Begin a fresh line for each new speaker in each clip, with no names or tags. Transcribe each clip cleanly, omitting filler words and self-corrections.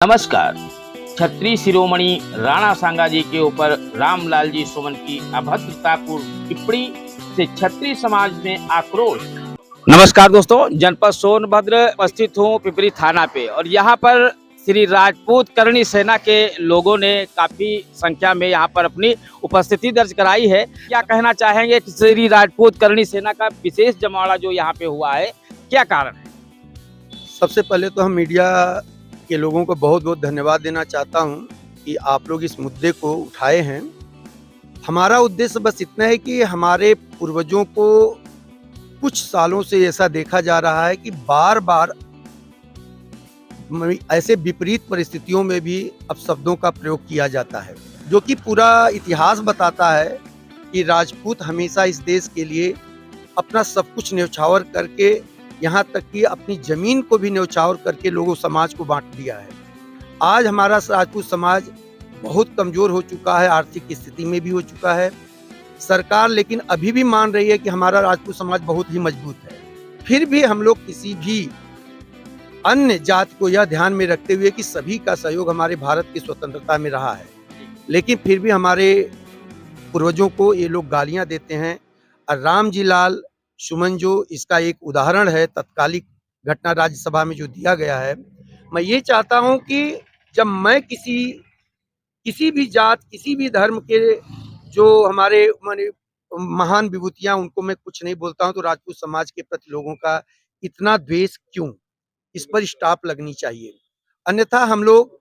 नमस्कार। छत्री शिरोमणि राणा सांगा जी के ऊपर रामलाल जी सुमन की अभद्रतापूर्ण टिप्पणी से छत्री समाज में आक्रोश। नमस्कार दोस्तों, जनपद सोनभद्र उपस्थित हूँ पिपरी थाना पे और यहाँ पर श्री राजपूत करणी सेना के लोगों ने काफी संख्या में यहाँ पर अपनी उपस्थिति दर्ज कराई है। क्या कहना चाहेंगे कि श्री राजपूत करणी सेना का विशेष जमावड़ा जो यहाँ पे हुआ है, क्या कारण है?
सबसे पहले तो हम मीडिया के लोगों को बहुत बहुत धन्यवाद देना चाहता हूं कि आप लोग इस मुद्दे को उठाए हैं। हमारा उद्देश्य बस इतना है कि हमारे पूर्वजों को कुछ सालों से ऐसा देखा जा रहा है कि बार बार ऐसे विपरीत परिस्थितियों में भी अपशब्दों का प्रयोग किया जाता है, जो कि पूरा इतिहास बताता है कि राजपूत हमेशा इस देश के लिए अपना सब कुछ न्यौछावर करके, यहाँ तक कि अपनी जमीन को भी न्यौछावर करके लोगों समाज को बांट दिया है। आज हमारा राजपूत समाज बहुत कमजोर हो चुका है, आर्थिक स्थिति में भी हो चुका है। सरकार लेकिन अभी भी मान रही है कि हमारा राजपूत समाज बहुत ही मजबूत है। फिर भी हम लोग किसी भी अन्य जाति को यह ध्यान में रखते हुए कि सभी का सहयोग हमारे भारत की स्वतंत्रता में रहा है, लेकिन फिर भी हमारे पूर्वजों को ये लोग गालियां देते हैं। और रामजी लाल सुमन जो इसका एक उदाहरण है, तत्कालिक घटना राज्यसभा में जो दिया गया है। मैं ये चाहता हूं कि जब मैं किसी भी जात, किसी भी धर्म के जो हमारे महान विभूतियां, उनको मैं कुछ नहीं बोलता हूं, तो राजपूत समाज के प्रति लोगों का इतना द्वेष क्यों? इस पर स्टॉप लगनी चाहिए, अन्यथा हम लोग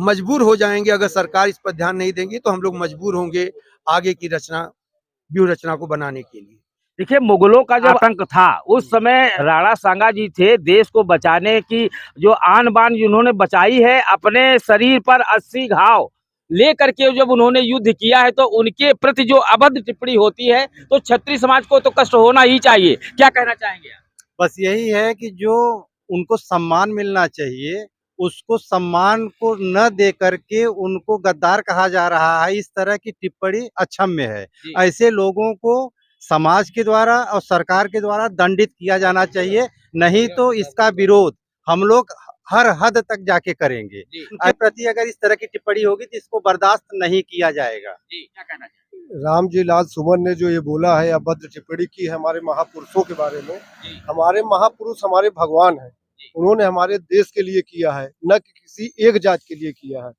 मजबूर हो जाएंगे। अगर सरकार इस पर ध्यान नहीं देंगी तो हम लोग मजबूर होंगे आगे की व्यूह रचना को बनाने के लिए।
देखिए, मुगलों का जब आतंक था उस समय राणा सांगा जी थे। देश को बचाने की जो आन बान जिन्होंने बचाई है, अपने शरीर पर 80 घाव लेकर के जब उन्होंने युद्ध किया है, तो उनके प्रति जो अभद्र टिप्पणी होती है तो छत्री समाज को तो कष्ट होना ही चाहिए। क्या कहना चाहेंगे आप?
बस यही है कि जो उनको सम्मान मिलना चाहिए, उसको सम्मान को न दे करके उनको गद्दार कहा जा रहा है। इस तरह की टिप्पणी अक्षम्य है। ऐसे लोगों को समाज के द्वारा और सरकार के द्वारा दंडित किया जाना चाहिए, नहीं तो इसका विरोध हम लोग हर हद तक जाके करेंगे। प्रति अगर इस तरह की टिप्पणी होगी तो इसको बर्दाश्त नहीं किया जाएगा।
क्या कहना चाहिए?
रामजी लाल सुमन ने जो ये बोला है, अभद्र टिप्पणी की है हमारे महापुरुषों के बारे में। हमारे महापुरुष हमारे भगवान हैं, उन्होंने हमारे देश के लिए किया है, न कि किसी एक जात के लिए किया है।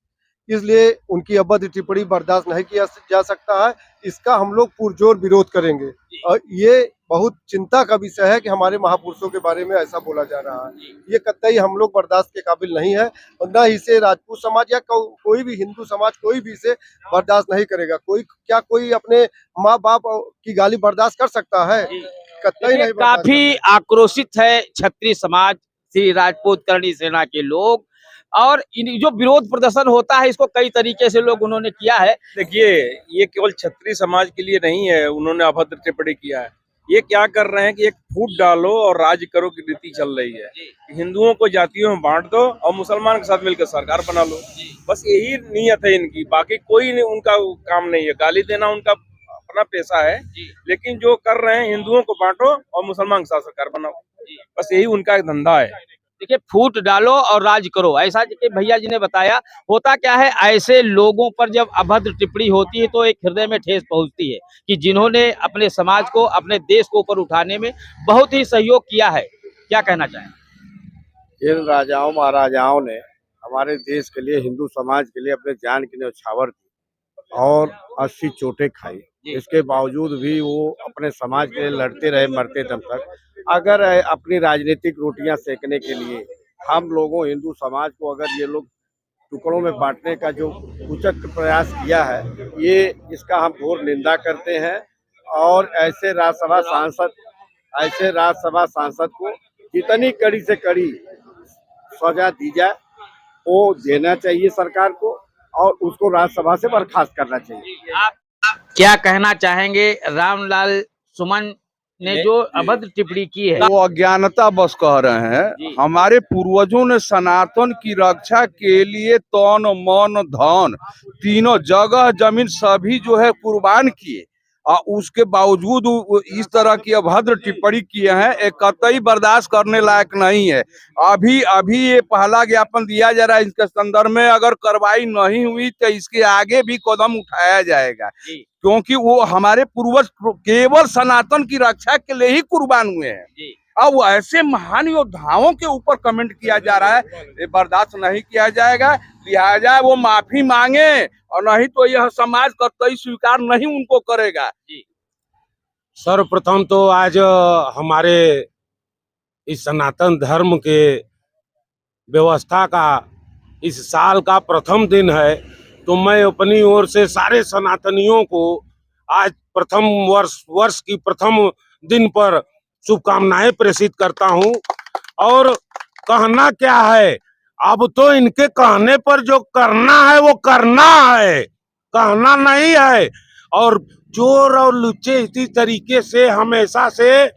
इसलिए उनकी अभद्र टिप्पणी बर्दाश्त नहीं किया जा सकता है। इसका हम लोग पुरजोर विरोध करेंगे और ये बहुत चिंता का विषय है कि हमारे महापुरुषों के बारे में ऐसा बोला जा रहा है। ये कतई हम लोग बर्दाश्त के काबिल नहीं है और न इसे राजपूत समाज या कोई भी हिंदू समाज कोई भी इसे बर्दाश्त नहीं करेगा। कोई अपने माँ बाप की गाली बर्दाश्त कर सकता है? कतई नहीं।
काफी आक्रोशित है छत्री समाज, श्री राजपूत करणी सेना के लोग, और जो विरोध प्रदर्शन होता है इसको कई तरीके से लोग उन्होंने किया है।
देखिए, ये केवल छत्री समाज के लिए नहीं है उन्होंने अभद्र टिप्पणी किया है। ये क्या कर रहे हैं कि एक फूट डालो और राज करो की नीति चल रही है। हिंदुओं को जातियों में बांट दो और मुसलमान के साथ मिलकर सरकार बना लो, बस यही नीयत है इनकी। बाकी कोई उनका काम नहीं है। गाली देना उनका अपना पेशा है, लेकिन जो कर रहे हैं हिंदुओं को बांटो और मुसलमान के साथ सरकार बनाओ, बस यही उनका एक धंधा है।
देखिए, फूट डालो और राज करो, ऐसा भैया जी ने बताया। होता क्या है, ऐसे लोगों पर जब अभद्र टिप्पणी होती है तो एक हृदय में ठेस पहुंचती है कि जिन्होंने अपने समाज को, अपने देश को ऊपर उठाने में बहुत ही सहयोग किया है। क्या कहना चाहें?
जिन राजाओं महाराजाओं ने हमारे देश के लिए, हिंदू समाज के लिए अपने जान की न्यौछावर दी और 80 चोटें खाई, इसके बावजूद भी वो अपने समाज के लिए लड़ते रहे मरते दम तक। अगर अपनी राजनीतिक रोटियां सेकने के लिए हम लोगों हिंदू समाज को अगर ये लोग टुकड़ों में बांटने का जो उचित प्रयास किया है, ये इसका हम घोर निंदा करते हैं। और ऐसे राज्यसभा सांसद को जितनी कड़ी से कड़ी सजा दी जाए वो देना चाहिए सरकार को, और उसको राज्यसभा से बर्खास्त करना चाहिए।
आप क्या कहना चाहेंगे? रामलाल सुमन ने जो अभद्र टिप्पणी की है,
वो अज्ञानता बस कह रहे हैं। हमारे पूर्वजों ने सनातन की रक्षा के लिए तन मन धन तीनों जगह जमीन सभी जो है कुर्बान किए। उसके बावजूद इस तरह की अभद्र टिप्पणी किए हैं, एक कतई बर्दाश्त करने लायक नहीं है। अभी अभी ये पहला ज्ञापन दिया जा रहा है, इसके संदर्भ में अगर कार्रवाई नहीं हुई तो इसके आगे भी कदम उठाया जाएगा, क्योंकि वो हमारे पूर्वज केवल सनातन की रक्षा के लिए ही कुर्बान हुए हैं। अब ऐसे महान योद्धाओं के ऊपर कमेंट किया जा रहा है, ये बर्दाश्त नहीं किया जाएगा। लिहाजा वो माफी मांगे, और नहीं तो यह समाज कतई स्वीकार नहीं उनको करेगा।
सर्वप्रथम तो आज हमारे इस सनातन धर्म के व्यवस्था का इस साल का प्रथम दिन है, तो मैं अपनी ओर से सारे सनातनियों को आज प्रथम वर्ष की प्रथम दिन पर शुभकामनाएं प्रेषित करता हूं। और कहना क्या है, अब तो इनके कहने पर जो करना है वो करना है, कहना नहीं है। और चोर और लुच्चे इसी तरीके से हमेशा से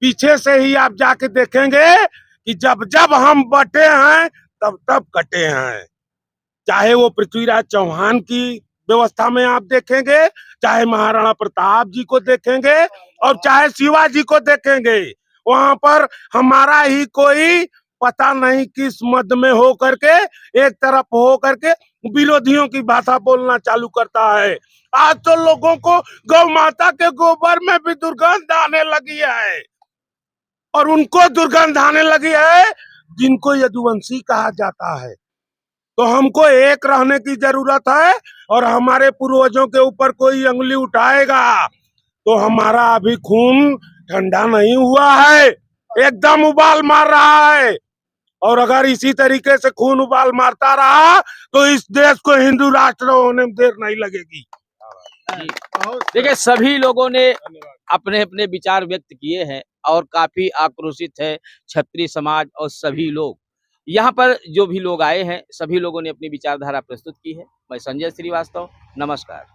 पीछे से ही आप जाके देखेंगे कि जब जब हम बटे हैं तब तब कटे हैं। चाहे वो पृथ्वीराज चौहान की व्यवस्था में आप देखेंगे, चाहे महाराणा प्रताप जी को देखेंगे, और चाहे शिवाजी को देखेंगे, वहां पर हमारा ही कोई पता नहीं किस मद में हो करके एक तरफ हो करके विरोधियों की भाषा बोलना चालू करता है। आज तो लोगों को गौ माता के गोबर में भी दुर्गंध आने लगी है, और उनको दुर्गंध आने लगी है जिनको यदुवंशी कहा जाता है। तो हमको एक रहने की जरूरत है, और हमारे पूर्वजों के ऊपर कोई अंगुली उठाएगा तो हमारा अभी खून ठंडा नहीं हुआ है, एकदम उबाल मार रहा है। और अगर इसी तरीके से खून उबाल मारता रहा तो इस देश को हिंदू राष्ट्र होने में देर नहीं लगेगी।
देखिए, सभी लोगों ने अपने अपने विचार व्यक्त किए हैं और काफी आक्रोशित है क्षत्रिय समाज और सभी लोग। यहाँ पर जो भी लोग आए हैं, सभी लोगों ने अपनी विचारधारा प्रस्तुत की है। मैं संजय श्रीवास्तव, नमस्कार।